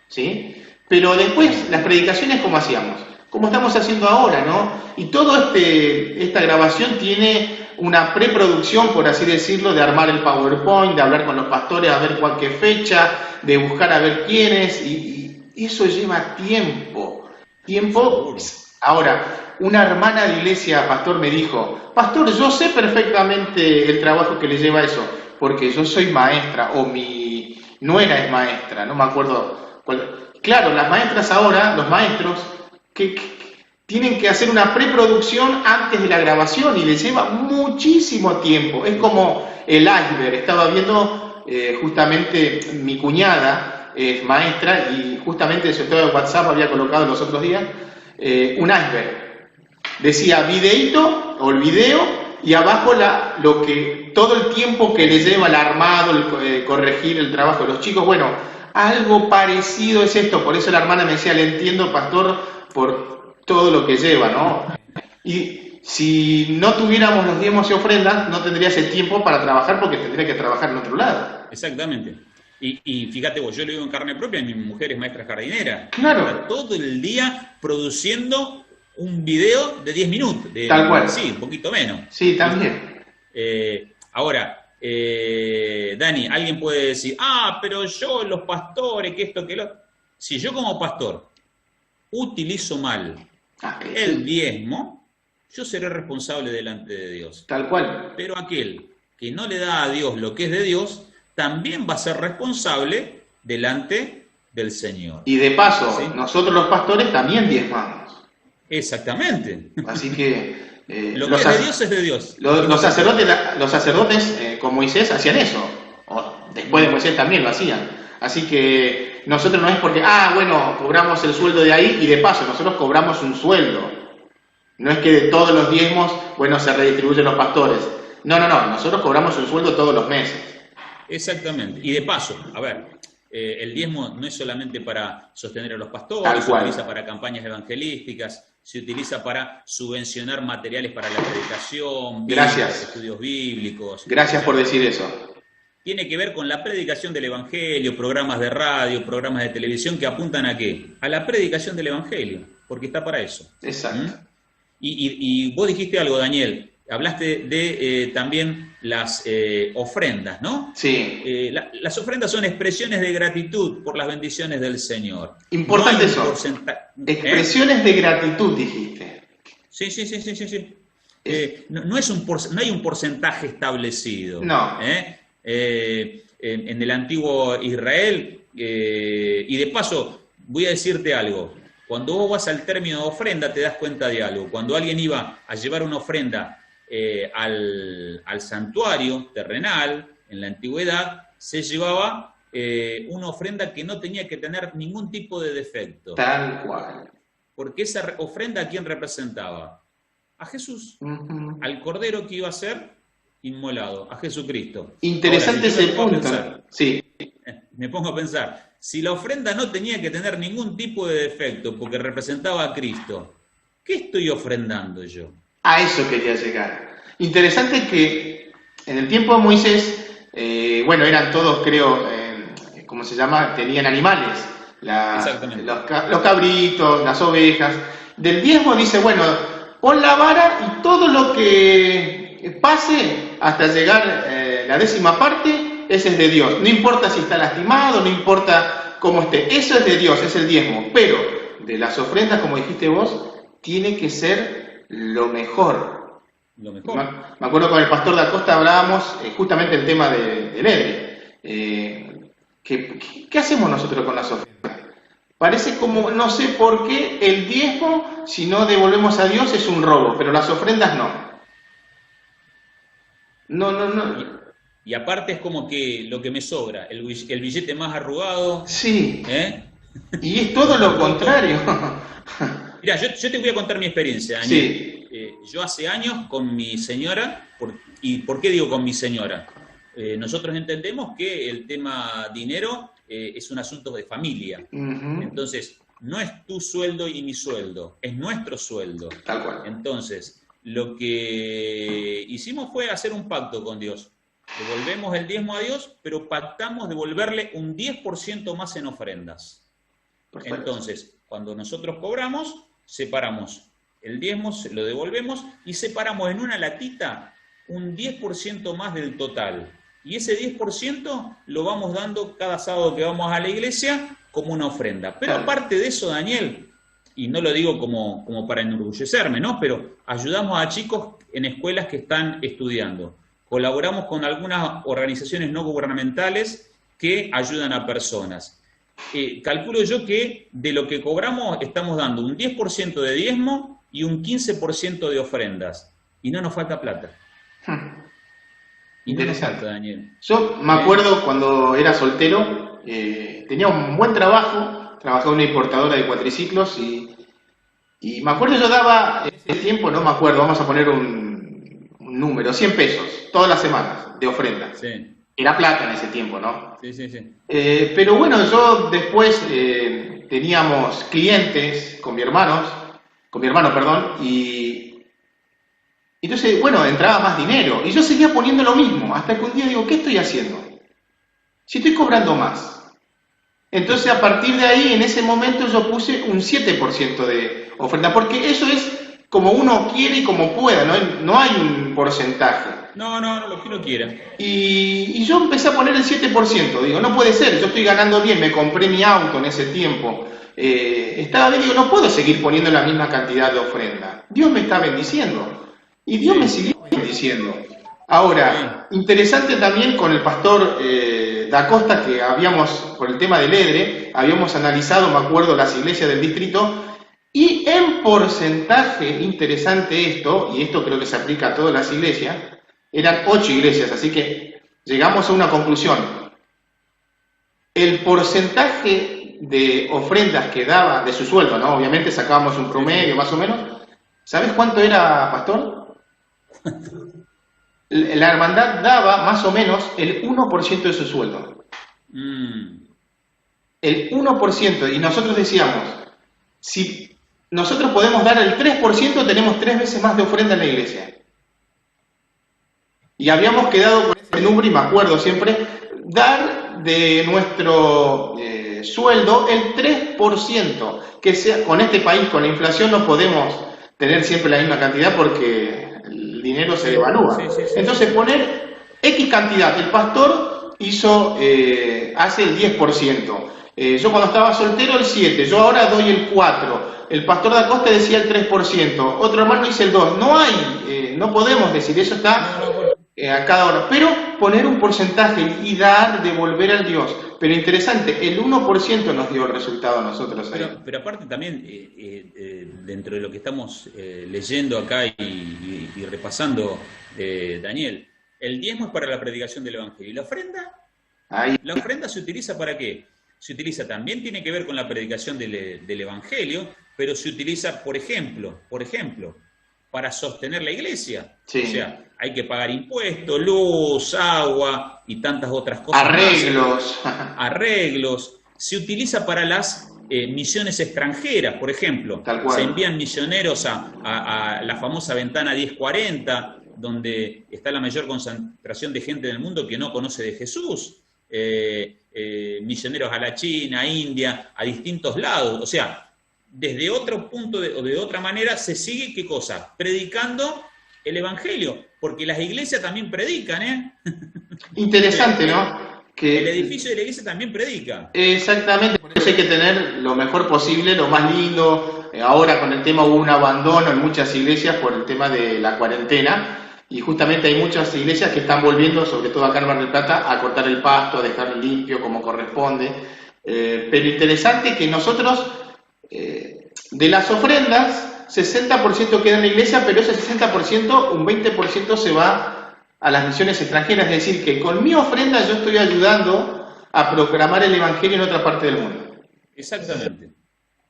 ¿sí? Pero después, las predicaciones, ¿cómo hacíamos? Como estamos haciendo ahora, ¿no? Y toda esta grabación tiene una preproducción, por así decirlo, de armar el PowerPoint, de hablar con los pastores, a ver qué fecha, de buscar a ver quiénes, y eso lleva tiempo. Ahora, una hermana de iglesia, pastor, me dijo, pastor, yo sé perfectamente el trabajo que le lleva eso, porque yo soy maestra, o mi nuera es maestra, no me acuerdo cuál. Claro, las maestras ahora, los maestros, que tienen que hacer una preproducción antes de la grabación y les lleva muchísimo tiempo. Es como el iceberg. Estaba viendo justamente mi cuñada es maestra y justamente en su estado de WhatsApp había colocado los otros días un iceberg. Decía videíto o el video y abajo todo el tiempo que le lleva el armado, el corregir el trabajo de los chicos. Bueno, algo parecido es esto. Por eso la hermana me decía, le entiendo, pastor, por todo lo que lleva, ¿no? Y si no tuviéramos los diezmos y ofrendas, no tendría ese tiempo para trabajar porque tendría que trabajar en otro lado. Exactamente. Y fíjate vos, yo lo digo en carne propia, mi mujer es maestra jardinera. Claro. Está todo el día produciendo un video de 10 minutos. Tal cual. Sí, un poquito menos. Sí, también. Ahora, Dani, alguien puede decir, pero yo, los pastores, que esto, que lo... Si yo como pastor utilizo mal el diezmo, yo seré responsable delante de Dios. Tal cual. Pero aquel que no le da a Dios lo que es de Dios, también va a ser responsable delante del Señor. Y de paso, ¿sí? Nosotros los pastores también diezmamos. Exactamente. Así que... lo que es de Dios es de Dios. Los sacerdotes con Moisés hacían eso. Después de Moisés también lo hacían. Así que nosotros no es porque, bueno, cobramos el sueldo de ahí y de paso, nosotros cobramos un sueldo. No es que de todos los diezmos, se redistribuyen los pastores. No, nosotros cobramos un sueldo todos los meses. Exactamente. Y de paso, a ver, el diezmo no es solamente para sostener a los pastores, se utiliza para campañas evangelísticas, se utiliza para subvencionar materiales para la predicación, Gracias. estudios bíblicos. Gracias por decir eso. Tiene que ver con la predicación del Evangelio, programas de radio, programas de televisión que apuntan ¿a qué? A la predicación del Evangelio, porque está para eso. Exacto. Y vos dijiste algo, Daniel, hablaste de también las ofrendas, ¿no? Sí. Las ofrendas son expresiones de gratitud por las bendiciones del Señor. Importante eso. Expresiones de gratitud, dijiste. Sí. No hay un porcentaje establecido. No. En el antiguo Israel, y de paso, voy a decirte algo. Cuando vos vas al término de ofrenda, te das cuenta de algo. Cuando alguien iba a llevar una ofrenda al santuario terrenal, en la antigüedad, se llevaba una ofrenda que no tenía que tener ningún tipo de defecto. Tal cual. porque esa ofrenda, ¿a quién representaba? A Jesús, al Cordero que iba a ser inmolado, a Jesucristo. Interesante Ahora, si ese punto. Sí. Me pongo a pensar, si la ofrenda no tenía que tener ningún tipo de defecto porque representaba a Cristo, ¿qué estoy ofrendando yo? A eso quería llegar. Interesante que en el tiempo de Moisés, bueno, eran todos, creo, ¿cómo se llama? Tenían animales, los cabritos, las ovejas. Del diezmo dice, bueno, pon la vara y todo lo que pase hasta llegar la 10ª parte, ese es de Dios. No importa si está lastimado, no importa cómo esté, eso es de Dios, es el diezmo. Pero de las ofrendas, como dijiste vos, tiene que ser lo mejor. Lo mejor. Me acuerdo con el pastor Da Costa hablábamos justamente el tema del Edre. ¿Qué hacemos nosotros con las ofrendas? Parece como, no sé por qué, el diezmo, si no devolvemos a Dios, es un robo, pero las ofrendas no. No. Y aparte es como que lo que me sobra, el billete más arrugado. Sí. Y es todo lo contrario. Mira, yo te voy a contar mi experiencia, Daniel. Sí. Yo hace años con mi señora, ¿y por qué digo con mi señora? Nosotros entendemos que el tema dinero es un asunto de familia. Entonces, no es tu sueldo y mi sueldo, es nuestro sueldo. Tal cual. Entonces, lo que hicimos fue hacer un pacto con Dios. Devolvemos el diezmo a Dios, pero pactamos devolverle un 10% más en ofrendas. Perfecto. Entonces, cuando nosotros cobramos, separamos el diezmo, lo devolvemos y separamos en una latita un 10% más del total. Y ese 10% lo vamos dando cada sábado que vamos a la iglesia como una ofrenda. Pero aparte de eso, Daniel, y no lo digo como para enorgullecerme, ¿no? Pero ayudamos a chicos en escuelas que están estudiando. Colaboramos con algunas organizaciones no gubernamentales que ayudan a personas. Calculo yo que de lo que cobramos estamos dando un 10% de diezmo y un 15% de ofrendas. Y no nos falta plata. Y no nos falta, Daniel. Yo me acuerdo cuando era soltero, tenía un buen trabajo, trabajaba en una importadora de cuatriciclos y me acuerdo yo daba, en ese tiempo, no me acuerdo, vamos a poner un número, 100 pesos, todas las semanas, de ofrenda. Sí. Era plata en ese tiempo, ¿no? Sí. Pero bueno, yo después teníamos clientes con mi hermano, y entonces, bueno, entraba más dinero, y yo seguía poniendo lo mismo, hasta que un día digo, ¿qué estoy haciendo? Si estoy cobrando más. Entonces, a partir de ahí, en ese momento, yo puse un 7% de ofrenda, porque eso es como uno quiere y como pueda, no hay un porcentaje. No, lo que uno quiera. Y yo empecé a poner el 7%, digo, no puede ser, yo estoy ganando bien, me compré mi auto en ese tiempo, estaba bien, digo, no puedo seguir poniendo la misma cantidad de ofrenda, Dios me está bendiciendo, y Dios me siguió bendiciendo. Ahora, interesante también con el pastor Da Costa, que por el tema del Edre, habíamos analizado, me acuerdo, las iglesias del distrito, y en porcentaje, interesante esto, y esto creo que se aplica a todas las iglesias, eran 8 iglesias, así que llegamos a una conclusión. El porcentaje de ofrendas que daba de su sueldo, ¿no? Obviamente sacábamos un promedio más o menos. ¿Sabes cuánto era, pastor? La hermandad daba más o menos el 1% de su sueldo. El 1%, y nosotros decíamos, si nosotros podemos dar el 3%, tenemos 3 veces más de ofrenda en la iglesia. Y habíamos quedado con ese número, y me acuerdo siempre, dar de nuestro sueldo el 3%, que sea, con este país, con la inflación, no podemos tener siempre la misma cantidad porque el dinero se devalúa. Sí. Entonces poner X cantidad, el pastor hace el 10%. Yo cuando estaba soltero el 7%, yo ahora doy el 4%, el pastor Da Costa decía el 3%, otro hermano dice el 2%, no podemos decir, eso está a cada hora, pero poner un porcentaje y devolver al Dios. Pero interesante, el 1% nos dio el resultado a nosotros ahí. Pero aparte también, dentro de lo que estamos leyendo acá y repasando, Daniel, el diezmo es para la predicación del Evangelio. ¿Y la ofrenda? ¿La ofrenda se utiliza para qué? Se utiliza también, tiene que ver con la predicación del Evangelio, pero se utiliza, por ejemplo, para sostener la iglesia. Sí. O sea, hay que pagar impuestos, luz, agua y tantas otras cosas. Arreglos. Arreglos. Se utiliza para las misiones extranjeras, por ejemplo. Tal cual. Se envían misioneros a la famosa ventana 1040, donde está la mayor concentración de gente del mundo que no conoce de Jesús. Misioneros a la China, a India, a distintos lados. O sea, desde otro punto o de otra manera se sigue, ¿qué cosa? Predicando el Evangelio, porque las iglesias también predican, ¿eh? Interesante, ¿no? El edificio de la iglesia también predica. Exactamente, por eso hay que tener lo mejor posible, lo más lindo. Ahora con el tema hubo un abandono en muchas iglesias por el tema de la cuarentena, y justamente hay muchas iglesias que están volviendo, sobre todo acá en Mar del Plata, a cortar el pasto, a dejarlo limpio como corresponde. Pero interesante que nosotros, de las ofrendas, 60% queda en la iglesia, pero ese 60%, un 20% se va a las misiones extranjeras. Es decir, que con mi ofrenda yo estoy ayudando a proclamar el Evangelio en otra parte del mundo. Exactamente.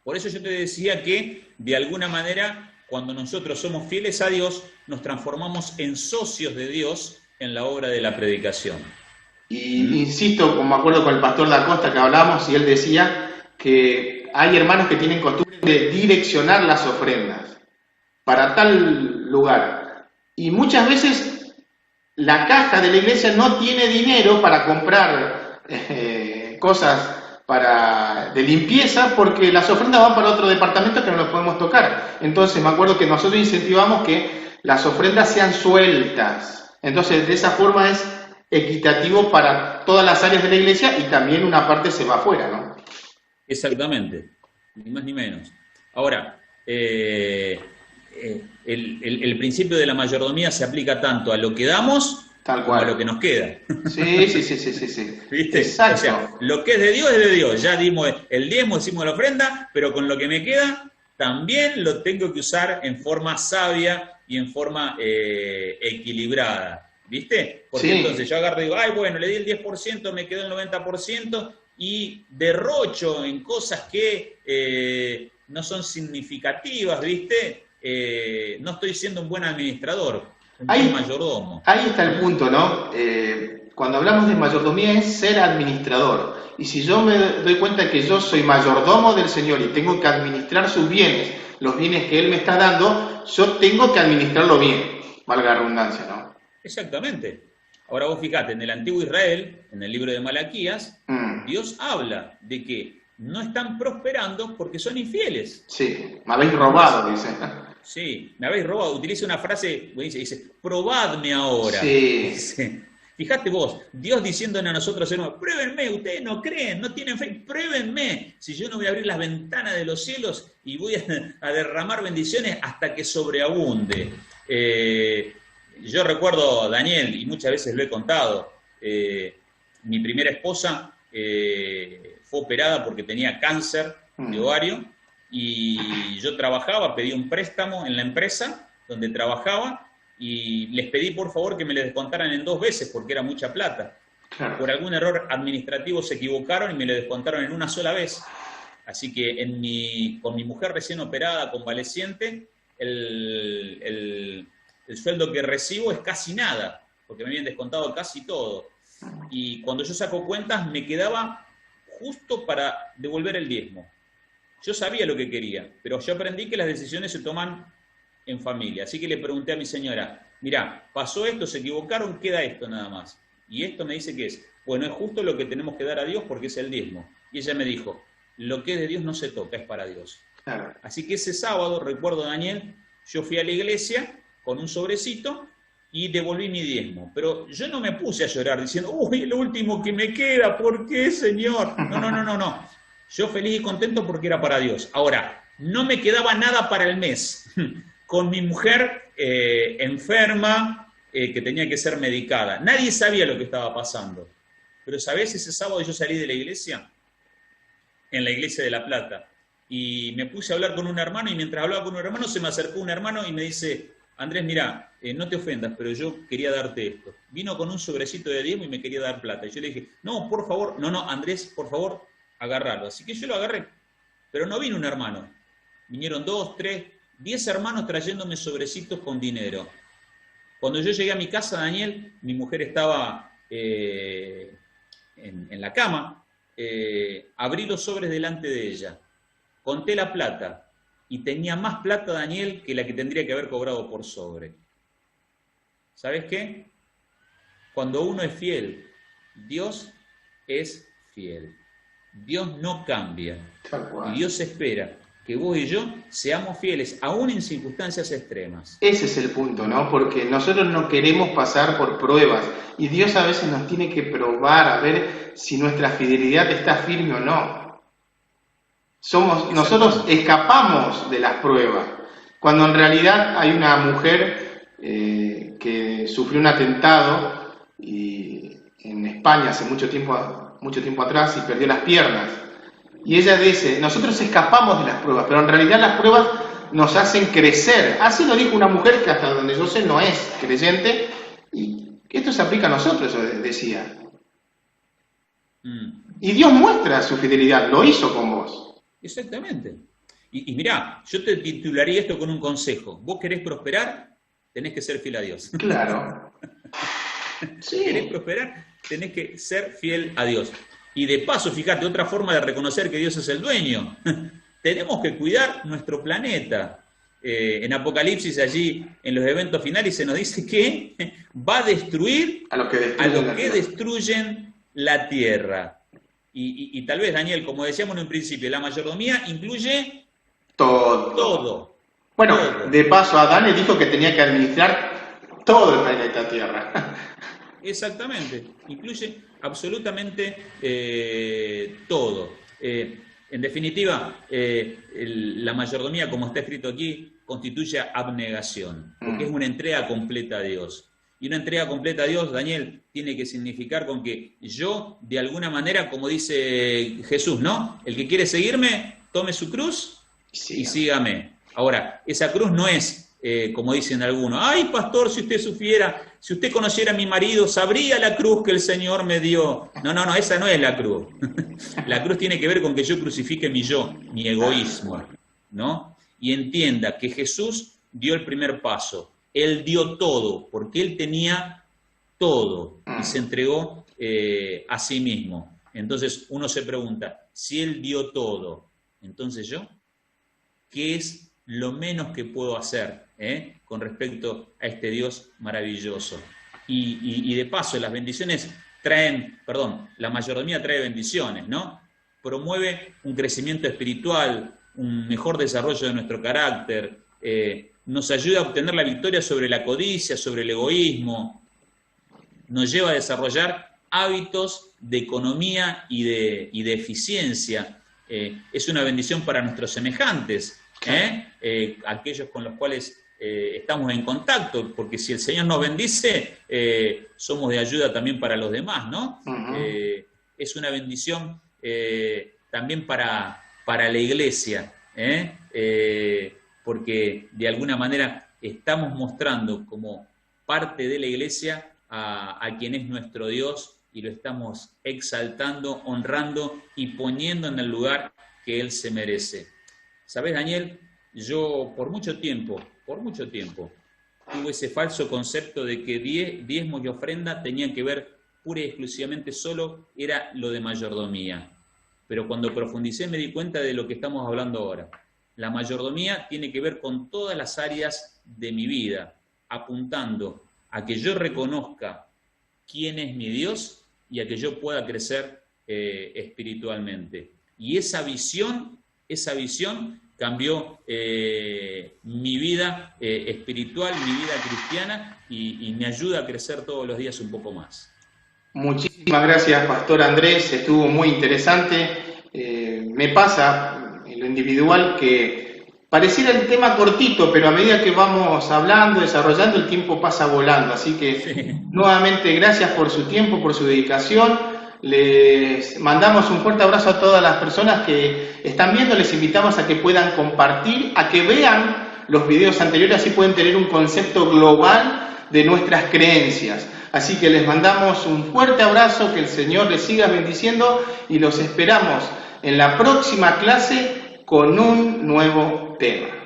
Por eso yo te decía que, de alguna manera, cuando nosotros somos fieles a Dios, nos transformamos en socios de Dios en la obra de la predicación. Y insisto, como me acuerdo con el pastor Da Costa que hablamos, y él decía que hay hermanos que tienen costumbre de direccionar las ofrendas para tal lugar. Y muchas veces la caja de la iglesia no tiene dinero para comprar cosas de limpieza, porque las ofrendas van para otro departamento que no lo podemos tocar. Entonces me acuerdo que nosotros incentivamos que las ofrendas sean sueltas. Entonces de esa forma es equitativo para todas las áreas de la iglesia, y también una parte se va afuera, ¿no? Exactamente, ni más ni menos. Ahora, el principio de la mayordomía se aplica tanto a lo que damos como a lo que nos queda. Sí. ¿Viste? Exacto. O sea, lo que es de Dios, ya dimos el diezmo, hicimos la ofrenda, pero con lo que me queda también lo tengo que usar en forma sabia y en forma equilibrada. ¿Viste? Porque sí. Entonces yo agarro y digo, ay, bueno, le di el 10%, me quedó el 90%, y derrocho en cosas que no son significativas, ¿viste? No estoy siendo un buen administrador, un buen mayordomo. Ahí está el punto, ¿no? Cuando hablamos de mayordomía es ser administrador. Y si yo me doy cuenta que yo soy mayordomo del Señor y tengo que administrar sus bienes, los bienes que Él me está dando, yo tengo que administrarlo bien, valga la redundancia, ¿no? Exactamente. Ahora vos fijate, en el antiguo Israel, en el libro de Malaquías, Dios habla de que no están prosperando porque son infieles. Sí, me habéis robado, dice. Sí, me habéis robado. Utiliza una frase, dice, probadme ahora. Sí. Dice, fíjate vos, Dios diciéndole a nosotros, pruébenme, ustedes no creen, no tienen fe, pruébenme. Si yo no voy a abrir las ventanas de los cielos y voy a derramar bendiciones hasta que sobreabunde. Yo recuerdo, Daniel, y muchas veces lo he contado, mi primera esposa fue operada porque tenía cáncer de ovario, y yo trabajaba, pedí un préstamo en la empresa donde trabajaba, y les pedí por favor que me le descontaran en 2 veces porque era mucha plata. Claro. Por algún error administrativo se equivocaron y me lo descontaron en una sola vez. Así que con mi mujer recién operada, convaleciente, el sueldo que recibo es casi nada, porque me habían descontado casi todo. Y cuando yo saco cuentas me quedaba justo para devolver el diezmo. Yo sabía lo que quería, pero yo aprendí que las decisiones se toman en familia. Así que le pregunté a mi señora, mirá, pasó esto, se equivocaron, queda esto nada más. Y esto me dice que es, bueno, es justo lo que tenemos que dar a Dios porque es el diezmo. Y ella me dijo, lo que es de Dios no se toca, es para Dios. Claro. Así que ese sábado, recuerdo, Daniel, yo fui a la iglesia con un sobrecito y devolví mi diezmo. Pero yo no me puse a llorar diciendo, uy, lo último que me queda, ¿por qué, Señor? No. Yo feliz y contento porque era para Dios. Ahora, no me quedaba nada para el mes. Con mi mujer enferma, que tenía que ser medicada. Nadie sabía lo que estaba pasando. Pero, ¿sabés? Ese sábado yo salí de la iglesia, en la iglesia de La Plata, y me puse a hablar con un hermano, y mientras hablaba con un hermano, se me acercó un hermano y me dice, Andrés, mirá, no te ofendas, pero yo quería darte esto. Vino con un sobrecito de diezmo y me quería dar plata. Y yo le dije, no, por favor, no, Andrés, por favor, agarrarlo. Así que yo lo agarré. Pero no vino un hermano. vinieron 2, 3, 10 hermanos trayéndome sobrecitos con dinero. Cuando yo llegué a mi casa, Daniel, mi mujer estaba en la cama, abrí los sobres delante de ella, conté la plata, y tenía más plata, Daniel, que la que tendría que haber cobrado por sobre. ¿Sabes qué? Cuando uno es fiel, Dios es fiel. Dios no cambia. Y Dios espera que vos y yo seamos fieles, aún en circunstancias extremas. Ese es el punto, ¿no? Porque nosotros no queremos pasar por pruebas y Dios a veces nos tiene que probar a ver si nuestra fidelidad está firme o no. Nosotros escapamos de las pruebas, cuando en realidad hay una mujer que sufrió un atentado en España hace mucho tiempo atrás y perdió las piernas. Y ella dice, nosotros escapamos de las pruebas, pero en realidad las pruebas nos hacen crecer. Así lo dijo una mujer que hasta donde yo sé no es creyente, y esto se aplica a nosotros, decía. Y Dios muestra su fidelidad, lo hizo con vos. Exactamente. Y mirá, yo te titularía esto con un consejo. ¿Vos querés prosperar? Tenés que ser fiel a Dios. Claro. Sí. ¿Querés prosperar? Tenés que ser fiel a Dios. Y de paso, fíjate, otra forma de reconocer que Dios es el dueño. Tenemos que cuidar nuestro planeta. En Apocalipsis, allí en los eventos finales, se nos dice que va a destruir a los que destruyen la tierra. Y tal vez, Daniel, como decíamos en un principio, la mayordomía incluye todo. Bueno, todo. De paso, Adán le dijo que tenía que administrar todo el planeta Tierra. Exactamente, incluye absolutamente todo. En definitiva, la mayordomía, como está escrito aquí, constituye abnegación, porque es una entrega completa a Dios. Y una entrega completa a Dios, Daniel, tiene que significar con que yo, de alguna manera, como dice Jesús, ¿no? El que quiere seguirme, tome su cruz y sígame. Ahora, esa cruz no es, como dicen algunos, ay, pastor, si usted supiera, si usted conociera a mi marido, sabría la cruz que el Señor me dio. No, esa no es la cruz. La cruz tiene que ver con que yo crucifique mi yo, mi egoísmo, ¿no? Y entienda que Jesús dio el primer paso. Él dio todo, porque Él tenía todo y se entregó a sí mismo. Entonces uno se pregunta, si Él dio todo, entonces yo, ¿qué es lo menos que puedo hacer con respecto a este Dios maravilloso? Y de paso, las bendiciones la mayordomía trae bendiciones, ¿no? Promueve un crecimiento espiritual, un mejor desarrollo de nuestro carácter, nos ayuda a obtener la victoria sobre la codicia, sobre el egoísmo, nos lleva a desarrollar hábitos de economía y de eficiencia. Es una bendición para nuestros semejantes, aquellos con los cuales estamos en contacto, porque si el Señor nos bendice, somos de ayuda también para los demás, ¿no? Uh-huh. Es una bendición también para la iglesia, porque de alguna manera estamos mostrando como parte de la iglesia a quien es nuestro Dios y lo estamos exaltando, honrando y poniendo en el lugar que Él se merece. ¿Sabés, Daniel? Yo por mucho tiempo, tuve ese falso concepto de que diezmos y ofrenda tenían que ver pura y exclusivamente solo era lo de mayordomía. Pero cuando profundicé me di cuenta de lo que estamos hablando ahora. La mayordomía tiene que ver con todas las áreas de mi vida, apuntando a que yo reconozca quién es mi Dios y a que yo pueda crecer espiritualmente. Y esa visión cambió mi vida espiritual, mi vida cristiana y me ayuda a crecer todos los días un poco más. Muchísimas gracias, Pastor Andrés, estuvo muy interesante. Me pasa en lo individual que pareciera el tema cortito, pero a medida que vamos hablando, desarrollando, el tiempo pasa volando. Así que nuevamente gracias por su tiempo, por su dedicación. Les mandamos un fuerte abrazo a todas las personas que están viendo. Les invitamos a que puedan compartir, a que vean los videos anteriores, así pueden tener un concepto global de nuestras creencias. Así que les mandamos un fuerte abrazo, que el Señor les siga bendiciendo y los esperamos en la próxima clase con un nuevo tema.